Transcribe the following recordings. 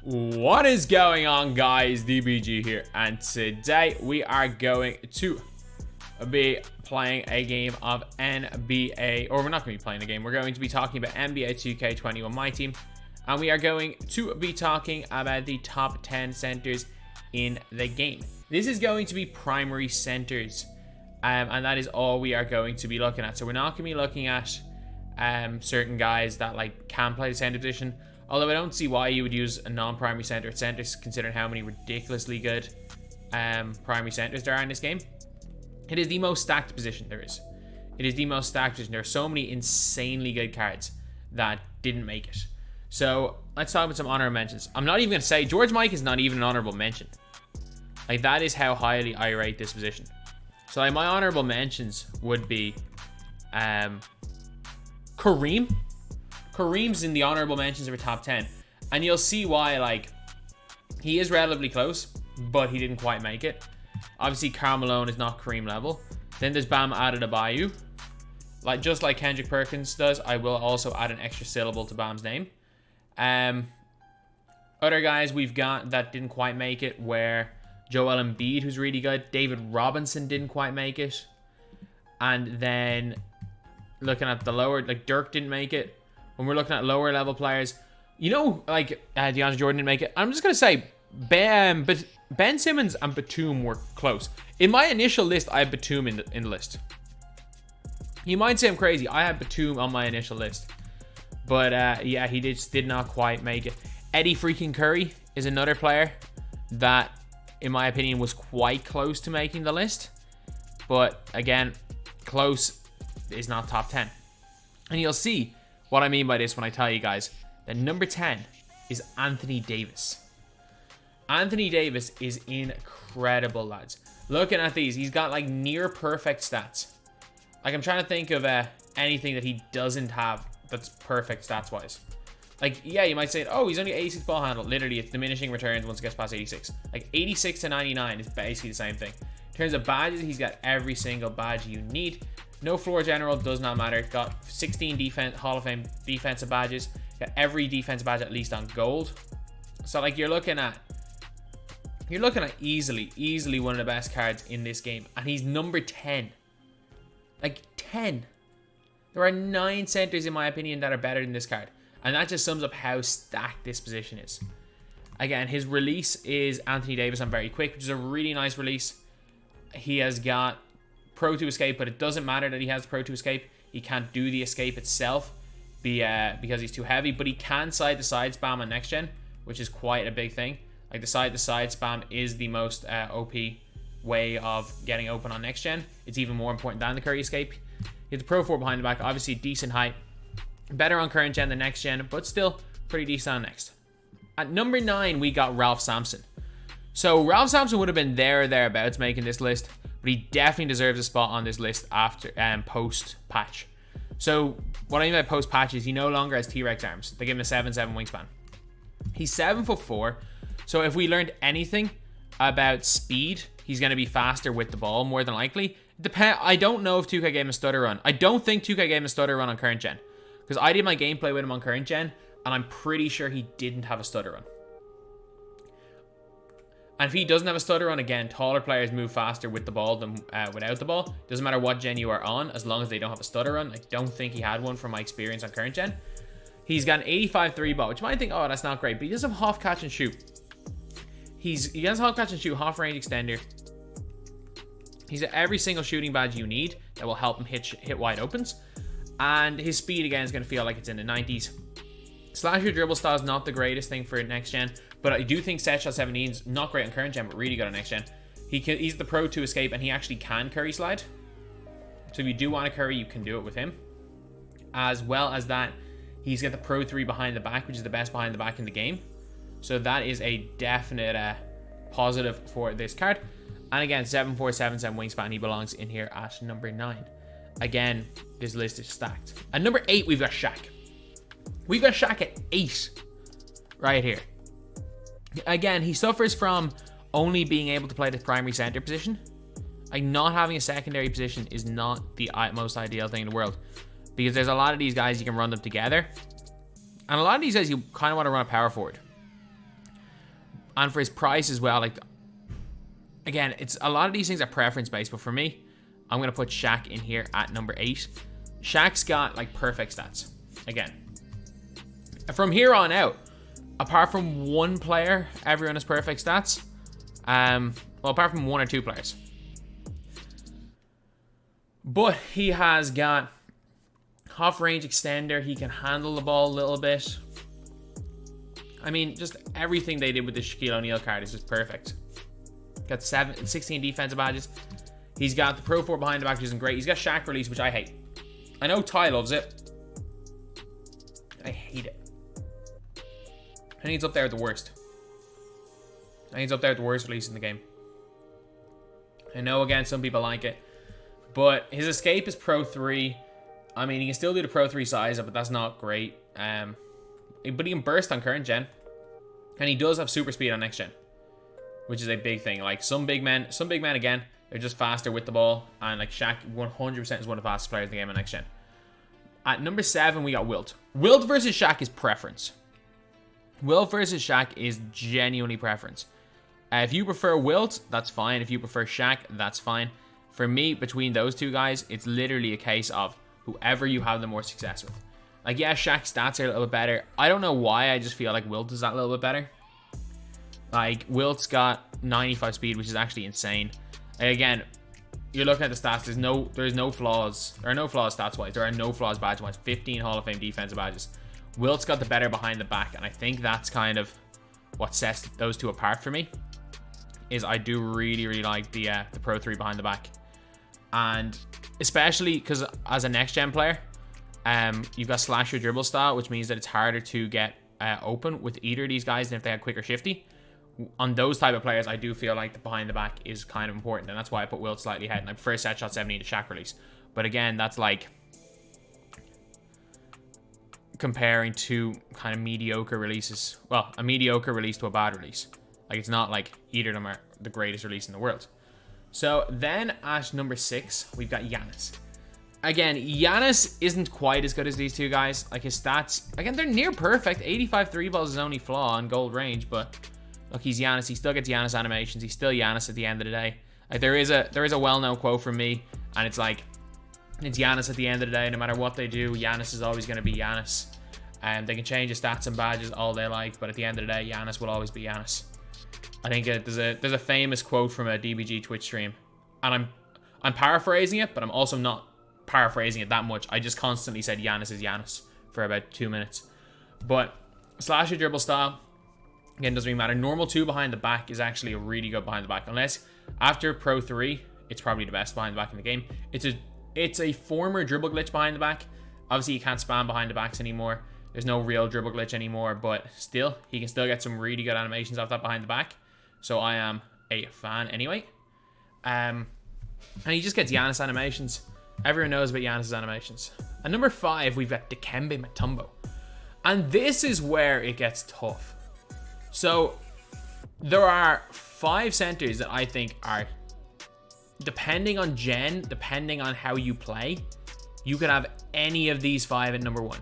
What is going on, guys? DBG here, and today we are going to be playing a game of NBA, or we're not going to be playing a game, we're going to be talking about NBA 2K21 MyTEAM, and we are going to be talking about the top 10 centers in the game. This is going to be primary centers, and that is all we are going to be looking at. So we're not going to be looking at certain guys that like can play the center position. Although I don't see why you would use a non-primary center at centers, considering how many ridiculously good primary centers there are in this game. It is the most stacked position there is. It is the most stacked position. There are so many insanely good cards that didn't make it. So let's talk about some honorable mentions. I'm not even going to say George Mike is not even an honorable mention. Like, that is how highly I rate this position. So like, my honorable mentions would be Kareem. Kareem's in the honorable mentions of our top 10, and you'll see why. Like, he is relatively close, but he didn't quite make it. Obviously, Karl Malone is not Kareem level. Then there's Bam Adebayo. Like, just like Kendrick Perkins does, I will also add an extra syllable to Bam's name. Other guys we've got that didn't quite make it were Joel Embiid, who's really good. David Robinson didn't quite make it. And then looking at the lower, like Dirk didn't make it. When we're looking at lower level players, you know, like DeAndre Jordan didn't make it. I'm just going to say Ben Simmons and Batum were close. In my initial list, I had Batum in the list. You might say I'm crazy. I had Batum on my initial list. But yeah, he did not quite make it. Eddie freaking Curry is another player that, in my opinion, was quite close to making the list. But again, close is not top 10. And you'll see what I mean by this when I tell you guys that number 10 is Anthony Davis. Anthony Davis is incredible, lads. Looking at these, he's got like near perfect stats. Like, I'm trying to think of anything that he doesn't have that's perfect stats wise. Like, yeah, you might say, oh, he's only 86 ball handle. Literally, it's diminishing returns once it gets past 86. Like, 86 to 99 is basically the same thing. In terms of badges, he's got every single badge you need. No floor general, does not matter. Got 16 Hall of Fame defensive badges. Got every defensive badge at least on gold. So like, you're looking at easily one of the best cards in this game, and he's number 10. Like 10. There are 9 centers in my opinion that are better than this card, and that just sums up how stacked this position is. Again, his release is Anthony Davis on very quick, which is a really nice release. He has got Pro to escape, but it doesn't matter that he has Pro to escape. He can't do the escape itself because he's too heavy, but he can side-to-side spam on next gen, which is quite a big thing. Like, the side-to-side spam is the most OP way of getting open on next gen. It's even more important than the Curry escape. He has the Pro 4 behind the back, obviously decent height. Better on current gen than next gen, but still pretty decent on next. At number 9, we got Ralph Sampson. So Ralph Sampson would have been there or thereabouts making this list, but he definitely deserves a spot on this list after post-patch. So what I mean by post-patch is he no longer has T-Rex arms. They give him a 7'7" wingspan. He's 7'4", so if we learned anything about speed, he's going to be faster with the ball, more than likely. I don't know if 2K gave him a stutter run. I don't think 2K gave him a stutter run on current gen, because I did my gameplay with him on current gen, and I'm pretty sure he didn't have a stutter run. And if he doesn't have a stutter run, again, taller players move faster with the ball than without the ball. Doesn't matter what gen you are on, as long as they don't have a stutter run. I don't think he had one from my experience on current gen. He's got an 85 3 ball, which you might think, oh, that's not great. But he does have half catch and shoot. He has half catch and shoot, half range extender. He's got every single shooting badge you need that will help him hit wide opens. And his speed, again, is going to feel like it's in the 90s. Slasher dribble style is not the greatest thing for next gen, but I do think set shot 17 is not great on current gen, but really good on next gen. He's the Pro to escape, and he actually can curry slide. So if you do want to curry, you can do it with him. As well as that, he's got the Pro 3 behind the back, which is the best behind the back in the game. So that is a definite positive for this card. And again, 7'4", 7'7" wingspan. He belongs in here at number 9. Again, this list is stacked. At number 8, we've got Shaq. We've got Shaq at 8 right here. Again, he suffers from only being able to play the primary center position. Like, not having a secondary position is not the most ideal thing in the world, because there's a lot of these guys you can run them together, and a lot of these guys you kind of want to run a power forward. And for his price as well, like, again, it's a lot of these things are preference based, but for me, I'm going to put Shaq in here at number 8. Shaq's got, like, perfect stats. Again. From here on out, apart from one player, everyone has perfect stats. Well, apart from 1 or 2 players. But he has got half-range extender. He can handle the ball a little bit. I mean, just everything they did with the Shaquille O'Neal card is just perfect. Got 16 defensive badges. He's got the Pro 4 behind the back, which isn't great. He's got Shaq release, which I hate. I know Ty loves it. I hate it. I think it's up there with the worst. I think it's up there with the worst release in the game. I know, again, some people like it. But his escape is Pro 3. I mean, he can still do the Pro 3 size up, but that's not great. But he can burst on current gen. And he does have super speed on next gen, which is a big thing. Like, some big men, again, they're just faster with the ball. And, like, Shaq 100% is one of the fastest players in the game on next gen. At number 7, we got Wilt. Wilt versus Shaq is preference. Wilt versus Shaq is genuinely preference. If you prefer Wilt, that's fine. If you prefer Shaq, that's fine. For me, between those two guys, it's literally a case of whoever you have the more success with. Like, yeah, Shaq's stats are a little bit better. I don't know why, I just feel like Wilt is that little bit better. Like, Wilt's got 95 speed, which is actually insane. And again, you're looking at the stats, there's no flaws. There are no flaws stats-wise. There are no flaws badge-wise. 15 Hall of Fame defensive badges. Wilt's got the better behind the back, and I think that's kind of what sets those two apart for me. Is I do really, really like the Pro 3 behind the back. And especially because as a next-gen player, you've got slasher dribble style, which means that it's harder to get open with either of these guys than if they had quicker shifty. On those type of players, I do feel like the behind the back is kind of important, and that's why I put Wilt slightly ahead. And I prefer set shot 70 to Shaq release. But again, that's like comparing two kind of mediocre releases. Well, a mediocre release to a bad release. Like, it's not like either of them are the greatest release in the world. So then at number 6, we've got Giannis. Again, Giannis isn't quite as good as these two guys. Like, his stats, again, they're near perfect. 85 3 balls is his only flaw on gold range, but look, he's Giannis. He still gets Giannis animations. He's still Giannis at the end of the day. Like, there is a well-known quote from me, and it's like, it's Giannis at the end of the day. No matter what they do, Giannis is always going to be Giannis. And they can change his stats and badges all they like, but at the end of the day, Giannis will always be Giannis. I think there's a famous quote from a DBG Twitch stream, and I'm paraphrasing it, but I'm also not paraphrasing it that much. I just constantly said Giannis is Giannis for about 2 minutes. But slasher dribble style, again, doesn't really matter. Normal 2 behind the back is actually a really good behind the back, unless after Pro 3, it's probably the best behind the back in the game. It's a former dribble glitch behind the back. Obviously, you can't spam behind the backs anymore. There's no real dribble glitch anymore, but still, he can still get some really good animations off that behind the back. So I am a fan anyway. And he just gets Giannis animations. Everyone knows about Giannis' animations. At number 5, we've got Dikembe Mutombo. And this is where it gets tough. So there are 5 centers that I think are, depending on gen, depending on how you play, you could have any of these 5 at number 1.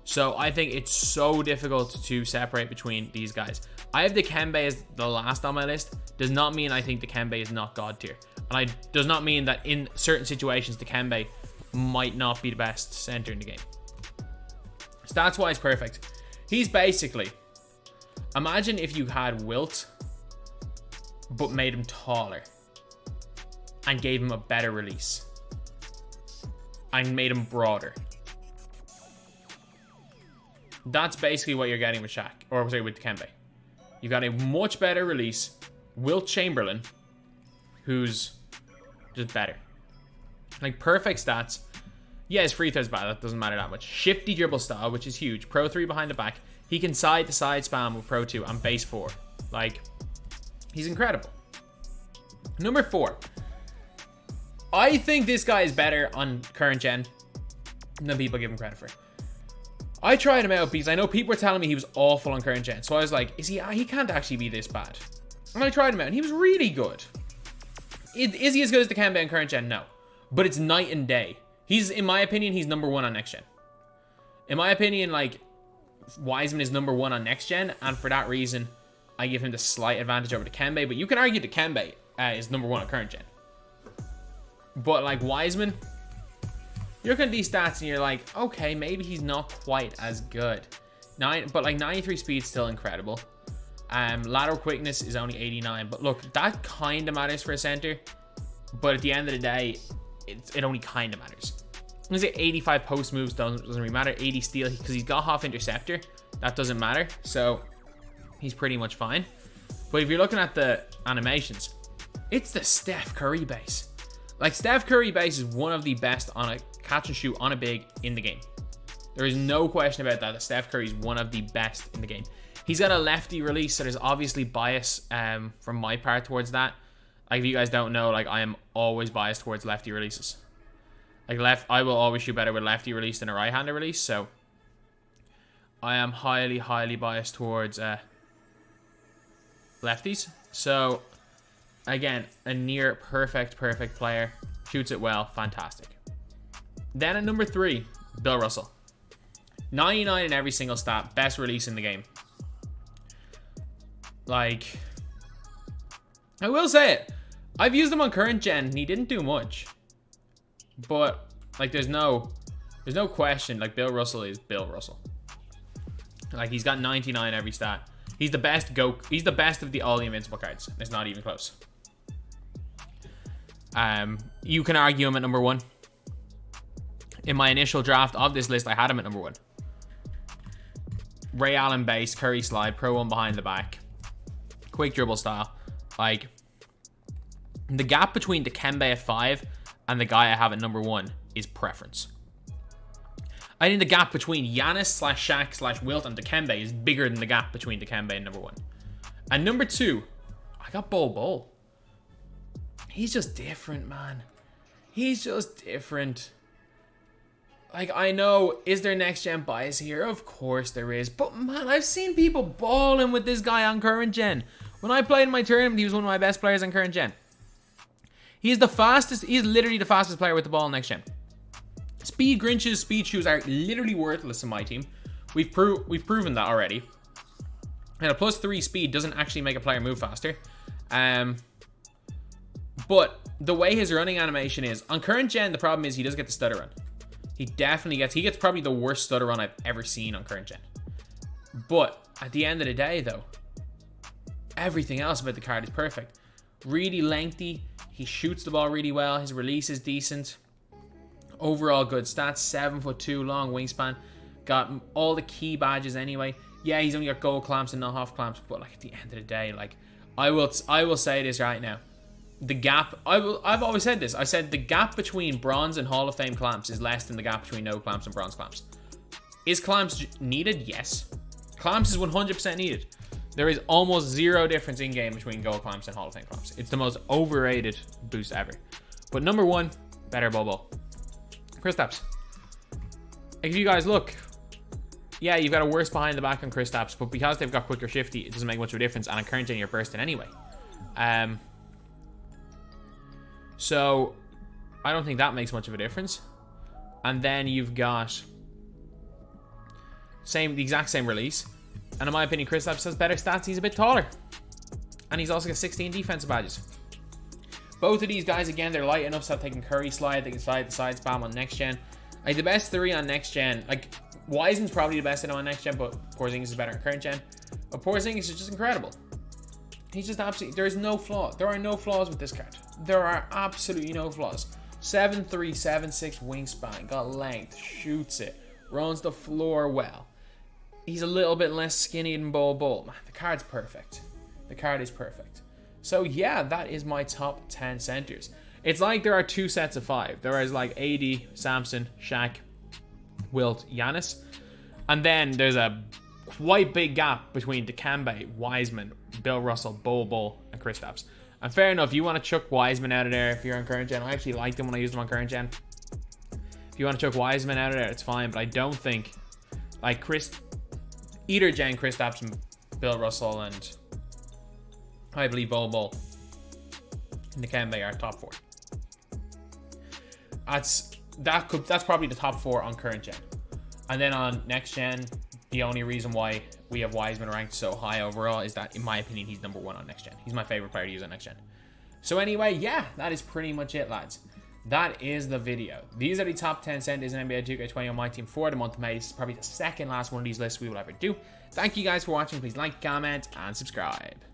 So I think it's so difficult to separate between these guys. I have Dikembe as the last on my list. Does not mean I think Dikembe is not God tier. And does not mean that in certain situations Dikembe might not be the best center in the game. Stats wise, perfect. He's basically, imagine if you had Wilt but made him taller and gave him a better release and made him broader. That's basically what you're getting with Shaq, or sorry, with Dikembe. You've got a much better release, Wilt Chamberlain, who's just better. Like, perfect stats. Yeah, his free throws bad, that doesn't matter that much. Shifty dribble style, which is huge. Pro 3 behind the back. He can side to side spam with Pro 2 and base 4. Like, he's incredible. Number 4. I think this guy is better on current gen than people give him credit for. I tried him out because I know people were telling me he was awful on current gen. So I was like, he can't actually be this bad. And I tried him out and he was really good. Is he as good as Dikembe on current gen? No. But it's night and day. In my opinion, he's number 1 on next gen. In my opinion, like, Wiseman is number 1 on next gen. And for that reason, I give him the slight advantage over Dikembe, but you can argue Dikembe is number 1 on current gen. But like Wiseman, you're looking at these stats and you're like, okay, maybe he's not quite as good. But like 93 speed still incredible. Lateral quickness is only 89, but look, that kind of matters for a center. But at the end of the day, it only kind of matters. I'm gonna say 85 post moves doesn't really matter. 80 steal because he's got half interceptor. That doesn't matter. So he's pretty much fine. But if you're looking at the animations, it's the Steph Curry base. Like Steph Curry base is one of the best on a catch and shoot on a big in the game. There is no question about that. Steph Curry is one of the best in the game. He's got a lefty release, so there's obviously bias from my part towards that. Like if you guys don't know, like I am always biased towards lefty releases. Like I will always shoot better with lefty release than a right-hander release. So I am highly, highly biased towards lefties. So again, a near perfect player. Shoots it well, fantastic. Then at number 3, Bill Russell. 99 in every single stat, best release in the game. Like, I will say it. I've used him on current gen and he didn't do much. But like there's no question, like Bill Russell is Bill Russell. Like he's got 99 every stat. He's the best of the all the invincible cards. It's not even close. You can argue him at number 1. In my initial draft of this list, I had him at number 1. Ray Allen base, Curry slide, pro 1 behind the back. Quick dribble style. Like, the gap between Dikembe at 5 and the guy I have at number 1 is preference. I think the gap between Giannis / Shaq / Wilt and Dikembe is bigger than the gap between Dikembe and number 1. And number 2, I got Bol Bol. He's just different, man. He's just different. Like, I know, is there next gen bias here? Of course there is. But man, I've seen people balling with this guy on current gen. When I played in my tournament, he was one of my best players on current gen. He's the fastest. He's literally the fastest player with the ball next gen. Speed Grinches, speed shoes are literally worthless in my team. We've proven that already. And a +3 speed doesn't actually make a player move faster. But the way his running animation is on current gen, the problem is he doesn't get the stutter run. He gets probably the worst stutter run I've ever seen on current gen. But at the end of the day, though, everything else about the card is perfect. Really lengthy. He shoots the ball really well. His release is decent. Overall good stats. 7'2" long wingspan. Got all the key badges anyway. Yeah, he's only got gold clamps and not half clamps. But like at the end of the day, like I will say this right now. The gap, I've always said this. I said the gap between bronze and Hall of Fame clamps is less than the gap between no clamps and bronze clamps. Is clamps needed? Yes. Clamps is 100% needed. There is almost zero difference in game between gold clamps and Hall of Fame clamps. It's the most overrated boost ever. But number 1, better Bol Bol. Kristaps. If you guys look, yeah, you've got a worse behind the back on Kristaps, but because they've got quicker shifty, it doesn't make much of a difference. And on current gen, you're bursting anyway. So I don't think that makes much of a difference. And then you've got the exact same release. And in my opinion, Kristaps has better stats. He's a bit taller. And he's also got 16 defensive badges. Both of these guys, again, they're light enough so that they can curry slide. They can slide the side spam on next gen. Like the best 3 on next gen. Like Wiseman's probably the best on next gen, but Porzingis is better on current gen. But Porzingis is just incredible. He's just absolutely, there is no flaw. There are no flaws with this card. There are absolutely no flaws. 7'3", 7'6" wingspan, got length, shoots it, runs the floor well. He's a little bit less skinny than Bol Bol. Man, the card's perfect. The card is perfect. So yeah, that is my top 10 centers. It's like there are 2 sets of 5. There is like AD, Sampson, Shaq, Wilt, Giannis. And then there's a quite big gap between Dikembe, Wiseman, Bill Russell, Bol Bol, and Kristaps. And fair enough, you want to chuck Wiseman out of there if you're on current gen. I actually liked him when I used him on current gen. If you want to chuck Wiseman out of there, it's fine. But I don't think, like either gen, Kristaps and Bill Russell and I believe Bol Bol and Dikembe are top 4. That's probably the top 4 on current gen. And then on next gen, the only reason why we have Wiseman ranked so high overall is that, in my opinion, he's number 1 on next gen. He's my favorite player to use on next gen. So anyway, yeah, that is pretty much it, lads. That is the video. These are the top 10 centers in NBA 2K21 MyTEAM for the month of May. This is probably the second last one of these lists we will ever do. Thank you guys for watching. Please like, comment, and subscribe.